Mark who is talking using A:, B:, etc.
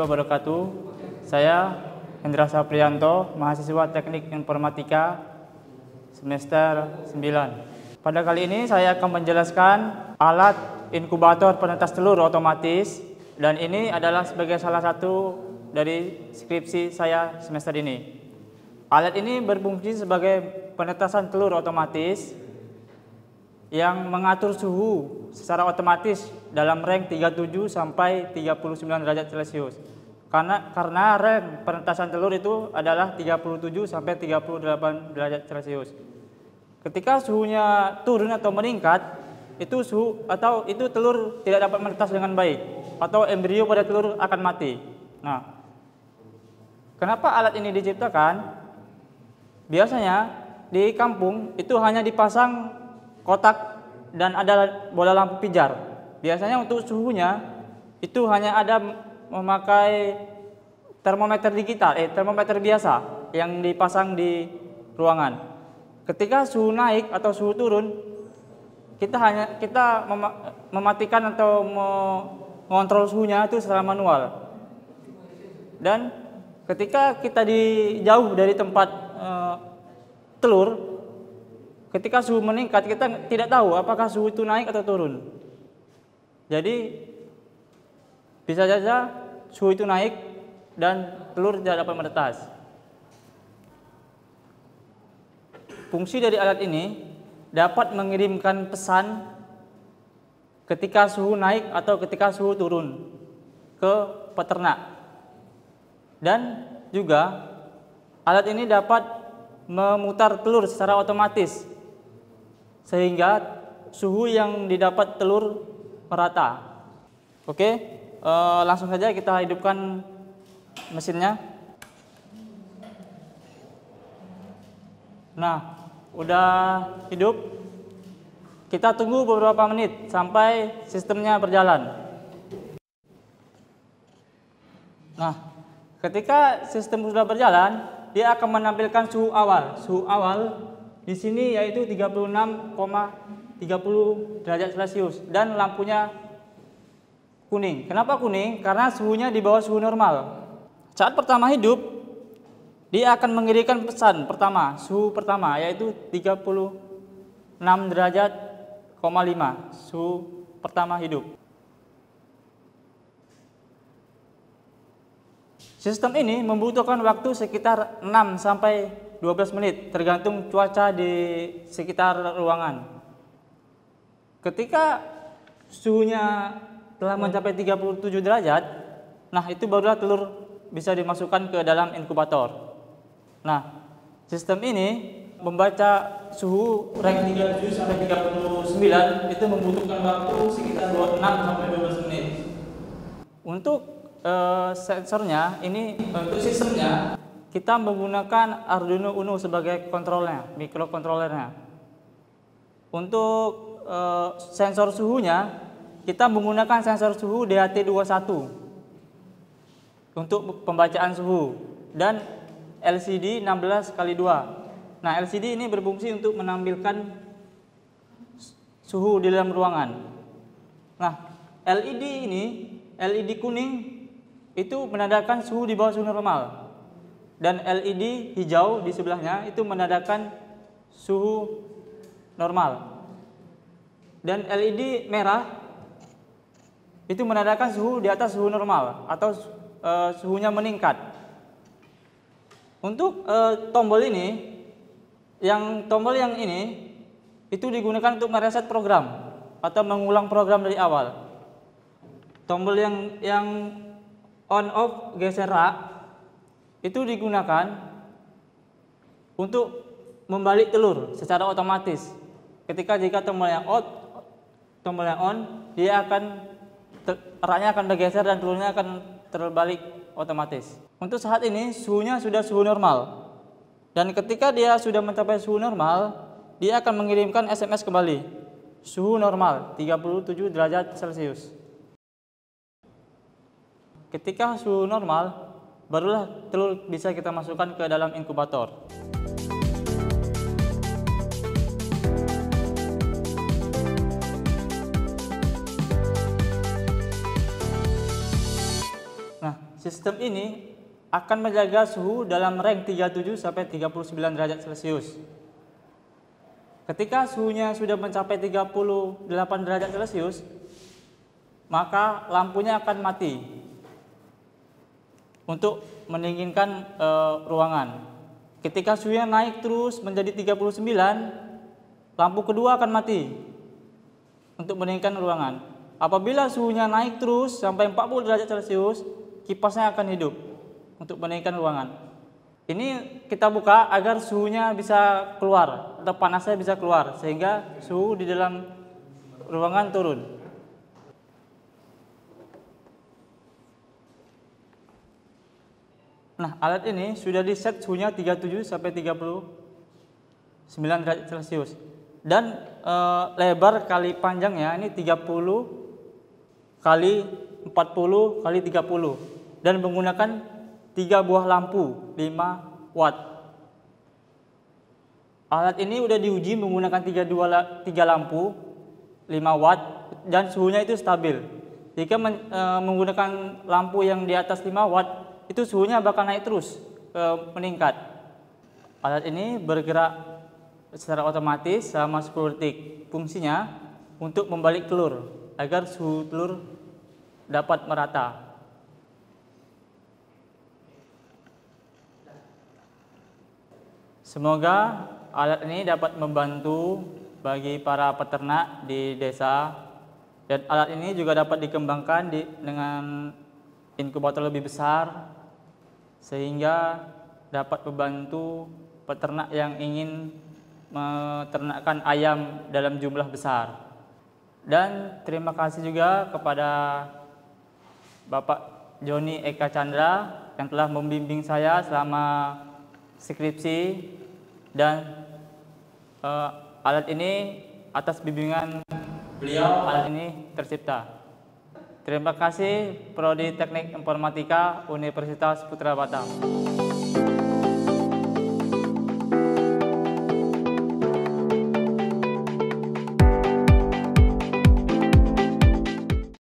A: wabarakatuh. Saya Hendra Saprianto, mahasiswa Teknik Informatika semester 9. Pada kali ini saya akan menjelaskan alat inkubator penetas telur otomatis, dan ini adalah sebagai salah satu dari skripsi saya semester ini. Alat ini berfungsi sebagai penetasan telur otomatis yang mengatur suhu secara otomatis dalam range 37 sampai 39 derajat Celcius. Karena range penetasan telur itu adalah 37 sampai 38 derajat Celcius. Ketika suhunya turun atau meningkat, itu telur tidak dapat menetas dengan baik atau embrio pada telur akan mati. Nah, kenapa alat ini diciptakan? Biasanya di kampung itu hanya dipasang kotak dan ada bola lampu pijar. Biasanya untuk suhunya itu hanya ada memakai termometer digital, termometer biasa yang dipasang di ruangan. Ketika suhu naik atau suhu turun, kita mematikan atau mengontrol suhunya itu secara manual. Dan ketika kita jauh dari tempat telur, ketika suhu meningkat, kita tidak tahu apakah suhu itu naik atau turun. Jadi bisa saja suhu itu naik dan telur tidak dapat menetas. Fungsi dari alat ini dapat mengirimkan pesan ketika suhu naik atau ketika suhu turun ke peternak. Dan juga alat ini dapat memutar telur secara otomatis sehingga suhu yang didapat telur merata. Oke, langsung saja kita hidupkan mesinnya. Nah, udah hidup. Kita tunggu beberapa menit sampai sistemnya berjalan. Nah, ketika sistem sudah berjalan, dia akan menampilkan suhu awal. Suhu awal di sini yaitu 36,30 derajat Celcius dan lampunya kuning. Kenapa kuning? Karena suhunya di bawah suhu normal. Saat pertama hidup, dia akan mengirimkan pesan pertama, suhu pertama yaitu 36 derajat, 5, suhu pertama hidup. Sistem ini membutuhkan waktu sekitar 6 sampai 12 menit tergantung cuaca di sekitar ruangan. Ketika suhunya telah mencapai 37 derajat, nah itu barulah telur bisa dimasukkan ke dalam inkubator. Nah, sistem ini membaca suhu range 37 sampai 39 itu membutuhkan waktu sekitar 26 sampai 12 menit. Untuk sensornya ini, untuk sistemnya kita menggunakan Arduino Uno sebagai kontrolnya, mikrokontrolernya. Untuk sensor suhunya kita menggunakan sensor suhu DHT21 untuk pembacaan suhu dan LCD 16x2. Nah, LCD ini berfungsi untuk menampilkan suhu di dalam ruangan. Nah, LED kuning itu menandakan suhu di bawah suhu normal, dan LED hijau di sebelahnya itu menandakan suhu normal, dan LED merah itu menandakan suhu di atas suhu normal atau suhunya meningkat. Untuk tombol yang ini itu digunakan untuk mereset program atau mengulang program dari awal. Tombol yang on off geser rak itu digunakan untuk membalik telur secara otomatis. Jika tombol yang on, dia raknya akan bergeser dan telurnya akan terbalik otomatis. Untuk saat ini suhunya sudah suhu normal, dan ketika dia sudah mencapai suhu normal, dia akan mengirimkan SMS kembali. Suhu normal 37 derajat Celcius. Ketika suhu normal, barulah telur bisa kita masukkan ke dalam inkubator. sistem ini akan menjaga suhu dalam range 37 sampai 39 derajat Celcius. Ketika suhunya sudah mencapai 38 derajat Celcius, maka lampunya akan mati untuk mendinginkan ruangan. Ketika suhunya naik terus menjadi 39, lampu kedua akan mati untuk mendinginkan ruangan. Apabila suhunya naik terus sampai 40 derajat Celcius, kipasnya akan hidup untuk mendinginkan ruangan. Ini kita buka agar suhunya bisa keluar atau panasnya bisa keluar sehingga suhu di dalam ruangan turun. Nah, alat ini sudah di set suhunya 37 sampai 39 derajat Celcius. Dan lebar kali panjangnya ini 30 kali 40 kali 30 dan menggunakan 3 buah lampu 5 watt. Alat ini sudah diuji menggunakan 3 lampu 5 watt dan suhunya itu stabil. Jika menggunakan lampu yang di atas 5 watt, itu suhunya bakal naik terus, meningkat. Alat ini bergerak secara otomatis selama 10 detik. Fungsinya untuk membalik telur agar suhu telur dapat merata. Semoga alat ini dapat membantu bagi para peternak di desa, dan alat ini juga dapat dikembangkan dengan inkubator lebih besar sehingga dapat membantu peternak yang ingin meternakkan ayam dalam jumlah besar. Dan terima kasih juga kepada Bapak Joni Eka Chandra yang telah membimbing saya selama skripsi, dan alat ini atas bimbingan beliau alat ini tercipta. Terima kasih Prodi Teknik Informatika Universitas Putra Batam.